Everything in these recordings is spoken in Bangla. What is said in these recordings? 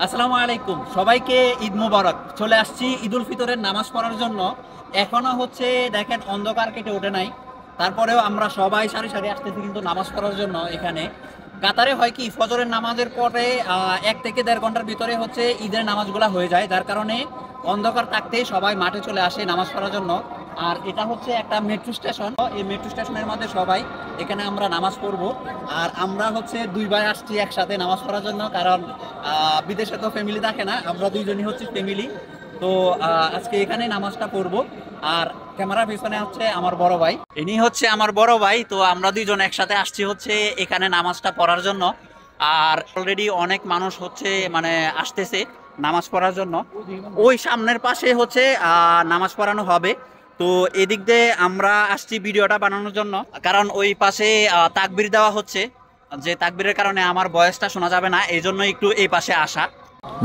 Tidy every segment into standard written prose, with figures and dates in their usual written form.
আসসালামু আলাইকুম, সবাইকে ঈদ মোবারক। চলে আসছি ঈদুল ফিতরের নামাজ পড়ার জন্য। এখনো হচ্ছে দেখেন অন্ধকার কেটে ওঠে নাই, তারপরেও আমরা সবাই সারি সারি আসতেছি কিন্তু নামাজ পড়ার জন্য। এখানে কাতারে হয় কি, ফজরের নামাজের পরে 1 থেকে দেড় ঘন্টার ভিতরে হচ্ছে ঈদের নামাজগুলা হয়ে যায়, যার কারণে অন্ধকার থাকতেই সবাই মাঠে চলে আসে নামাজ পড়ার জন্য। আর এটা হচ্ছে একটা মেট্রো স্টেশন, এই মেট্রো স্টেশনের মধ্যে সবাই এখানে আমরা নামাজ পড়বো। আর আমরা হচ্ছে দুই ভাই আসছি একসাথে নামাজ পড়ার জন্য, কারণ বিদেশে তো ফ্যামিলি থাকে না, আমরা দুইজনই হচ্ছে ফ্যামিলি। তো আজকে এখানে নামাজটা পড়বো। আর ক্যামেরার পিছনে হচ্ছে আমার বড় ভাই, ইনি হচ্ছে আমার বড় ভাই। তো আমরা দুইজন একসাথে আসছি হচ্ছে এখানে নামাজটা পড়ার জন্য। আর অলরেডি অনেক মানুষ হচ্ছে মানে আসতেছে নামাজ পড়ার জন্য। ওই সামনের পাশে হচ্ছে নামাজ পড়ানো হবে। তো এদিক দিয়ে আমরা আসছি ভিডিওটা বানানোর জন্য, কারণ ওই পাশে তাকবির দেওয়া হচ্ছে, যে তাকবীরের কারণে আমার ভয়েসটা শোনা যাবে না, এই জন্য একটু এই পাশে আসা।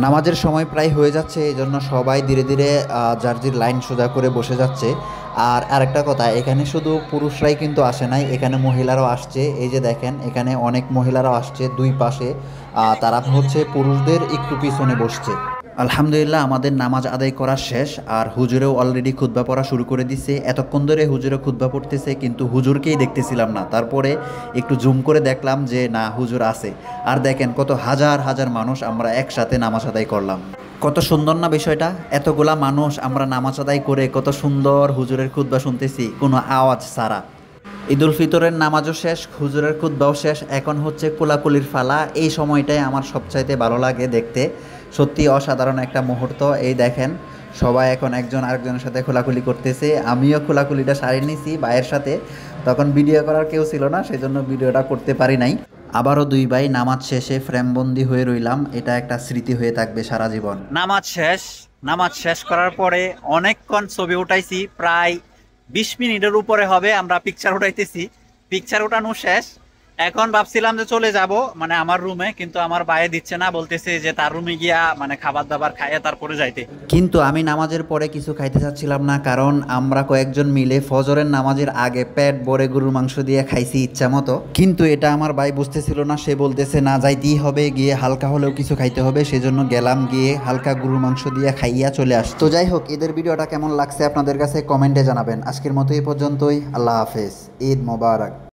নামাজের সময় প্রায় হয়ে যাচ্ছে, এই জন্য সবাই ধীরে ধীরে যার যার লাইন সোজা করে বসে যাচ্ছে। আর আরেকটা কথা, এখানে শুধু পুরুষরাই কিন্তু আসে নাই, এখানে মহিলারাও আসছে। এই যে দেখেন, এখানে অনেক মহিলারাও আসছে দুই পাশে। তারা হচ্ছে পুরুষদের একটু পিছনে বসছে। আলহামদুলিল্লাহ, আমাদের নামাজ আদায় করা শেষ। আর হুজুরেও অলরেডি খুতবা পড়া শুরু করে দিছে। এতক্ষণ ধরে হুজুরে খুতবা পড়তেছে, কিন্তু হুজুরকেই দেখতেছিলাম না। তারপরে একটু জুম করে দেখলাম যে না, হুজুর আছে। আর দেখেন কত হাজার হাজার মানুষ আমরা একসাথে নামাজ আদায় করলাম। কত সুন্দর না বিষয়টা! এতগুলা মানুষ আমরা নামাজ আদায় করে কত সুন্দর হুজুরের খুতবা শুনতেছি, কোনো আওয়াজ ছাড়া। ঈদুল ফিতরের নামাজও শেষ, হুজুরের খুতবাও শেষ, এখন হচ্ছে কোলাকুলির ফালা। এই সময়টাই আমার সবচাইতে ভালো লাগে দেখতে। সত্যি অসাধারণ একটা মুহূর্ত। এই দেখেন, সবাই এখন একজন আরেকজনের সাথে খোলাকুলি করতেছে। আমিও খোলাকুলিটা সারিয়ে নিছি ভাইয়ের সাথে। তখন ভিডিও করার কেউ ছিল না, সেই জন্য ভিডিওটা করতে পারি নাই। আবারও দুই ভাই নামাজ শেষে ফ্রেমবন্দি হয়ে রইলাম। এটা একটা স্মৃতি হয়ে থাকবে সারা জীবন। নামাজ শেষ করার পরে অনেকক্ষণ ছবি উঠাইছি, প্রায় 20 মিনিটের উপরে হবে আমরা পিকচার উঠাইতেছি। পিকচার উঠানো শেষ, এখন ভাবছিলাম যে চলে যাব মানে আমার রুমে, কিন্তু আমার বাইরে দিচ্ছে না, বলতেছে যে তার রুমে গিয়া মানে খাবার দাবার খাইয়া তারপরে যাইতে। কিন্তু আমি নামাজের পরে কিছু খাইতে চাচ্ছিলাম না, কারণ আমরা কয়েকজন মিলে ফজরের নামাজের আগে পেট ভরে গরুর মাংস দিয়ে খাইছি ইচ্ছা মতো। কিন্তু এটা আমার ভাই বুঝতেছিল না, সে বলতেছে না, যাইতেই হবে, গিয়ে হালকা হলেও কিছু খাইতে হবে। সেজন্য গেলাম, গিয়ে হালকা গরুর মাংস দিয়ে খাইয়া চলে আস। তো যাই হোক, ঈদের ভিডিওটা কেমন লাগছে আপনাদের কাছে কমেন্টে জানাবেন। আজকের মতো এই পর্যন্তই। আল্লাহ হাফেজ, ঈদ মোবারক।